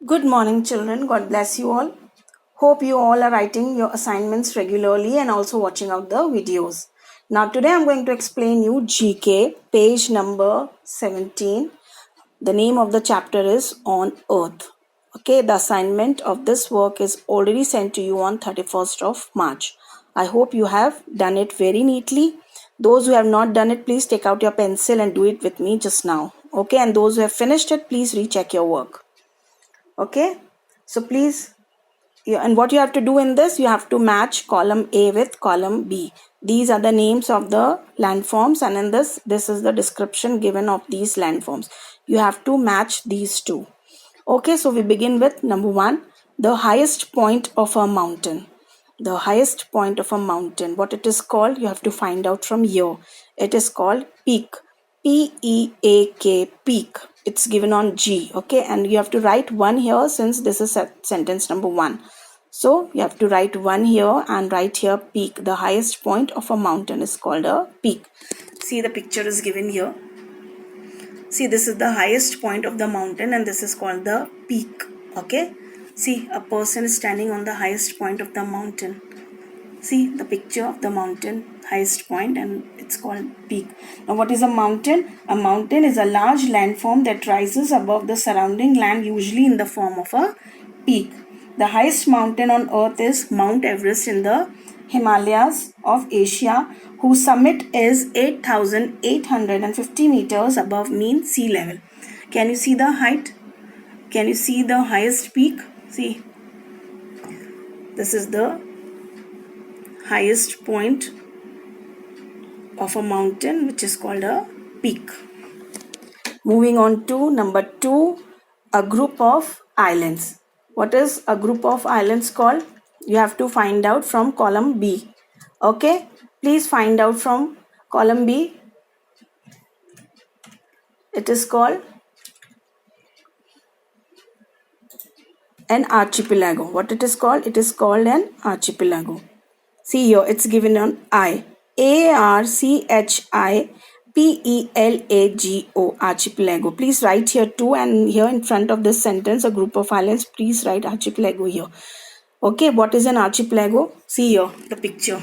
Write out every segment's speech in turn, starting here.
Good morning, children. God bless you all. Hope you all are writing your assignments regularly and also watching out the videos. Now, today I'm going to explain you GK, page number 17. The name of the chapter is On Earth. Okay, the assignment of this work is already sent to you on 31st of March. I hope you have done it very neatly. Those who have not done it, please take out your pencil and do it with me just now. Okay, and those who have finished it, please recheck your work. Okay, so please, and what you have to do in this, you have to match column A with column B. These are the names of the landforms, and in this is the description given of these landforms. You have to match these two. Okay, so we begin with number 1, the highest point of a mountain. The highest point of a mountain, what it is called, you have to find out from here. It is called peak. P-E-A-K, peak. It's given on G. Okay, and you have to write 1 here since this is sentence number 1. So you have to write 1 here and write here peak. The highest point of a mountain is called a peak. See, the picture is given here. See, this is the highest point of the mountain and this is called the peak. Okay. See, a person is standing on the highest point of the mountain. See the picture of the mountain, highest point, and it's called peak. Now, what is a mountain? A mountain is a large landform that rises above the surrounding land, usually in the form of a peak. The highest mountain on earth is Mount Everest in the Himalayas of Asia, whose summit is 8,850 meters above mean sea level. Can you see the height? Can you see the highest peak? See, this is the highest point of a mountain, which is called a peak. Moving on to number 2, a group of islands. What is a group of islands called? You have to find out from column B. Okay, please find out from column B. It is called an archipelago. What it is called? It is called an archipelago. See here, it's given on I. Archipelago, archipelago. Please write here too, and here in front of this sentence, a group of islands, please write archipelago here. Okay, what is an archipelago? See here, the picture.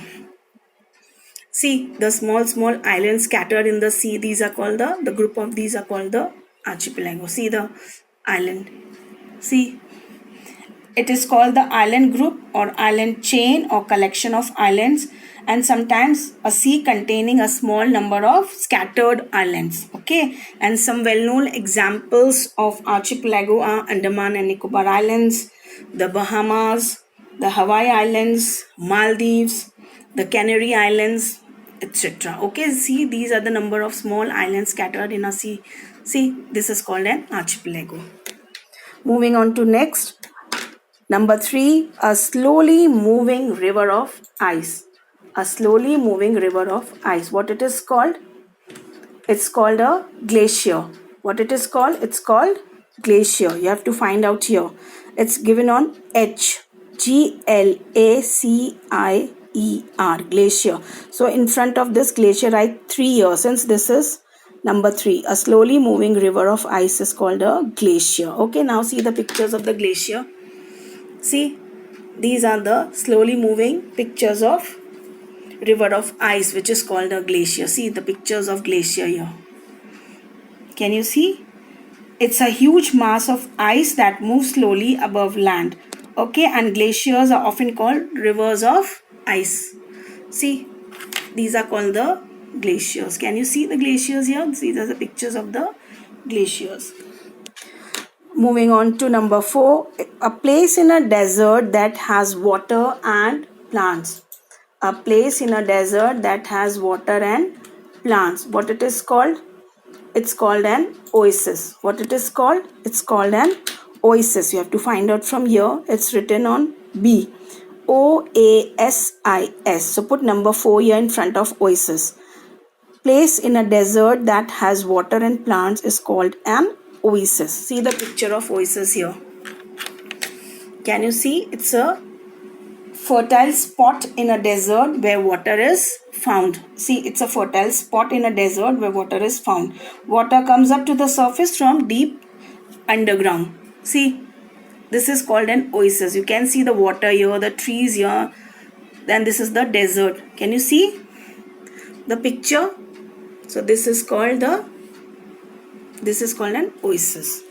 See, the small islands scattered in the sea, these are called the group of these are called the archipelago. See the island. See, it is called the island group or island chain or collection of islands, and sometimes a sea containing a small number of scattered islands. Okay, and some well-known examples of archipelago are Andaman and Nicobar Islands, the Bahamas, the Hawaii Islands, Maldives, the Canary Islands, etc. Okay, see, these are the number of small islands scattered in a sea. See, this is called an archipelago. Moving on to next. Number 3, a slowly moving river of ice. A slowly moving river of ice. What it is called? It's called a glacier. What it is called? It's called glacier. You have to find out here. It's given on H. Glacier. Glacier. So in front of this glacier, write 3 here. Since this is number 3, a slowly moving river of ice is called a glacier. Okay, now see the pictures of the glacier. See, these are the slowly moving pictures of river of ice, which is called a glacier. See the pictures of glacier here. Can you see? It's a huge mass of ice that moves slowly above land. Okay, and glaciers are often called rivers of ice. See, these are called the glaciers. Can you see the glaciers here? These are the pictures of the glaciers. Moving on to number 4, a place in a desert that has water and plants. A place in a desert that has water and plants. What it is called? It's called an oasis. What it is called? It's called an oasis. You have to find out from here. It's written on B. O-A-S-I-S. So put number 4 here in front of oasis. Place in a desert that has water and plants is called an oasis. See the picture of oasis here. Can you see? It's a fertile spot in a desert where water is found. See, it's a fertile spot in a desert where water is found. Water comes up to the surface from deep underground. See, This is called an oasis. You can see the water here, the trees here. Then this is the desert. Can you see the picture? So this is called an oasis.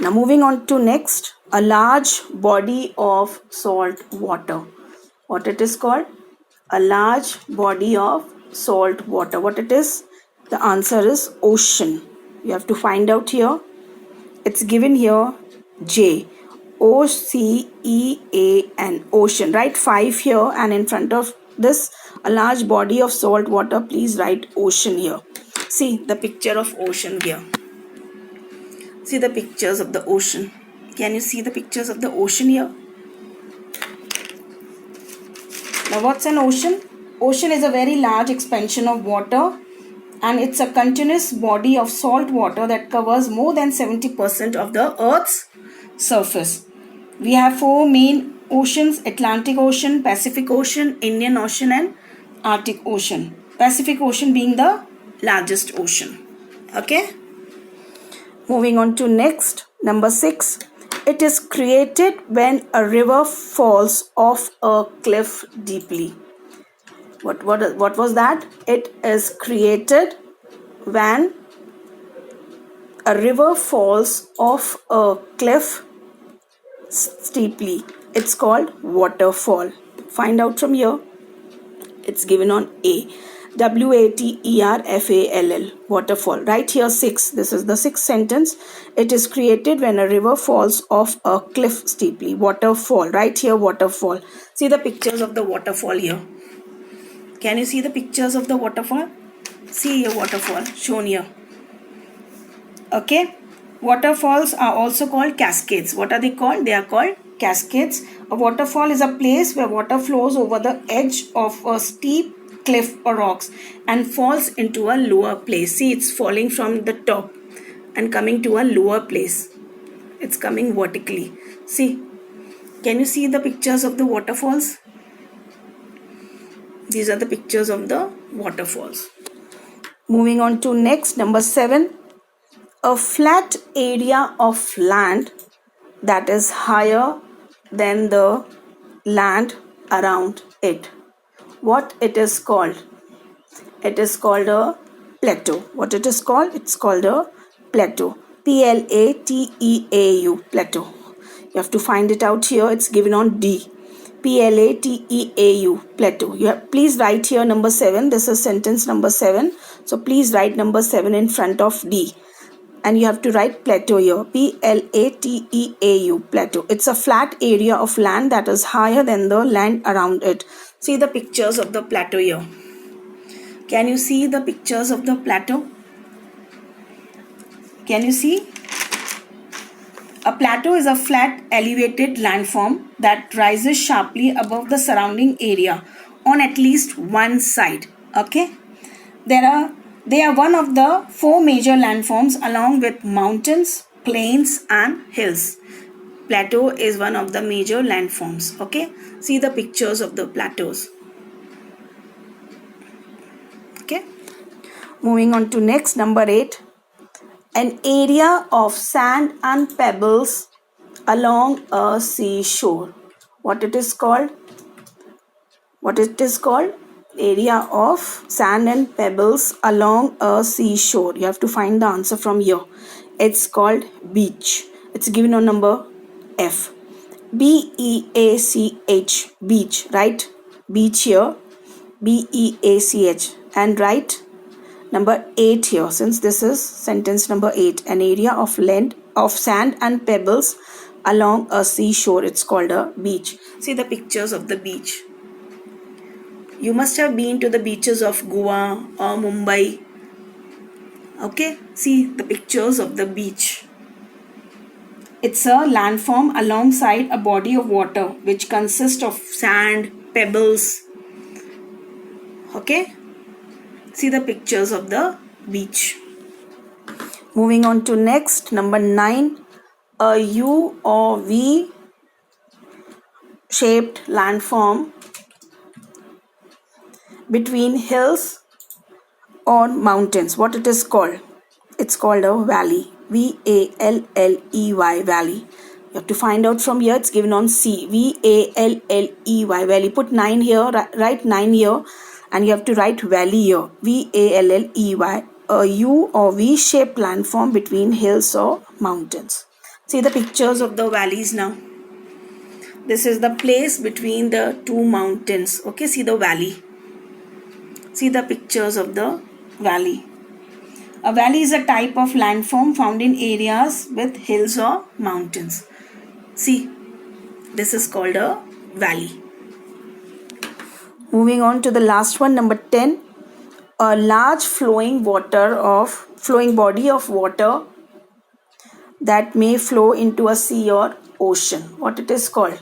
Now moving on to next, a large body of salt water. What it is called? A large body of salt water. What it is? The answer is ocean. You have to find out here. It's given here J. OCEAN. Ocean. Write 5 here, and in front of this, a large body of salt water, please write ocean here. See the picture of ocean here. See the pictures of the ocean. Can you see the pictures of the ocean here? Now what's an ocean? Ocean is a very large expansion of water, and it's a continuous body of salt water that covers more than 70% of the Earth's surface. We have 4 main oceans: Atlantic Ocean, Pacific Ocean, Indian Ocean and Arctic Ocean. Pacific Ocean being the largest ocean. Okay? Moving on to next, number 6. It is created when a river falls off a cliff deeply. What was that? It is created when a river falls off a cliff steeply. It's called waterfall. Find out from here. It's given on A. WATERFALL. Waterfall. Right here 6. This is the 6th sentence. It is created when a river falls off a cliff steeply. Waterfall. Right here waterfall. See the pictures of the waterfall here. Can you see the pictures of the waterfall? See your waterfall shown here. Okay. Waterfalls are also called cascades. What are they called? They are called cascades. A waterfall is a place where water flows over the edge of a steep cliff or rocks and falls into a lower place. See, it's falling from the top and coming to a lower place. It's coming vertically. See, can you see the pictures of the waterfalls? These are the pictures of the waterfalls. Moving on to next, number 7. A flat area of land that is higher than the land around it. What it is called? It is called a plateau. What it is called? It's called a plateau. PLATEAU. Plateau. You have to find it out here. It's given on D. PLATEAU. Plateau. Please write here number 7. This is sentence number 7. So please write number 7 in front of D. And you have to write plateau here. PLATEAU. Plateau. It's a flat area of land that is higher than the land around it. See the pictures of the plateau here. Can you see the pictures of the plateau? Can you see? A plateau is a flat elevated landform that rises sharply above the surrounding area on at least one side. Okay? They are one of the 4 major landforms along with mountains, plains and hills. Plateau is one of the major landforms. Okay? See the pictures of the plateaus. Okay? Moving on to next, number 8. An area of sand and pebbles along a seashore. What it is called? What it is called? Area of sand and pebbles along a seashore. You have to find the answer from here. It's called beach. It's given on number F. BEACH. Beach. Right? Beach here. BEACH. And write number 8 here, since this is sentence number 8. An area of land of sand and pebbles along a seashore. It's called a beach. See the pictures of the beach. You must have been to the beaches of Goa or Mumbai. Okay, see the pictures of the beach. It's a landform alongside a body of water which consists of sand, pebbles. Okay, see the pictures of the beach. Moving on to next, number 9. A U or V shaped landform between hills or mountains. What it is called? It's called a valley. VALLEY. Valley. You have to find out from here. It's given on C. V-A-L-L-E-Y. Valley. Put 9 here. Write 9 here. And you have to write valley here. V-A-L-L-E-Y. A U or V-shaped landform between hills or mountains. See the pictures of the valleys now. This is the place between the two mountains. Okay, see the valley. See the pictures of the valley. A valley is a type of landform found in areas with hills or mountains. See, this is called a valley. Moving on to the last one, number 10. A large flowing body of water that may flow into a sea or ocean. What it is called?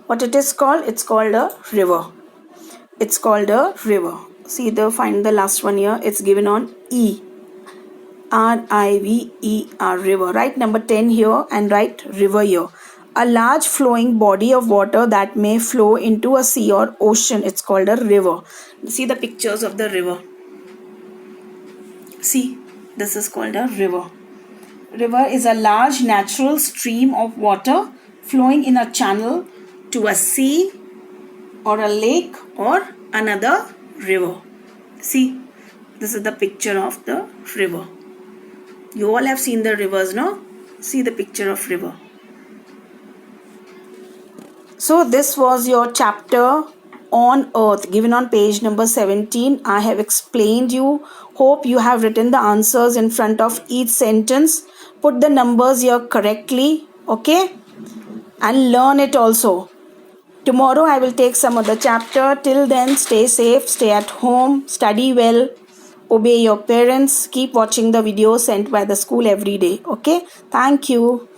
It's called a river. It's called a river. See find the last one here. It's given on E. R-I-V-E-R, river. Write number 10 here and write river here. A large flowing body of water that may flow into a sea or ocean. It's called a river. See the pictures of the river. See, this is called a river. River is a large natural stream of water flowing in a channel to a sea or a lake or another river. See, this is the picture of the river. You all have seen the rivers, no? See the picture of river. So this was your chapter on earth given on page number 17. I have explained you. Hope you have written the answers in front of each sentence. Put the numbers here correctly, okay? And learn it also. Tomorrow I will take some other chapter. Till then, stay safe, stay at home, study well, obey your parents, keep watching the videos sent by the school every day, okay? Thank you.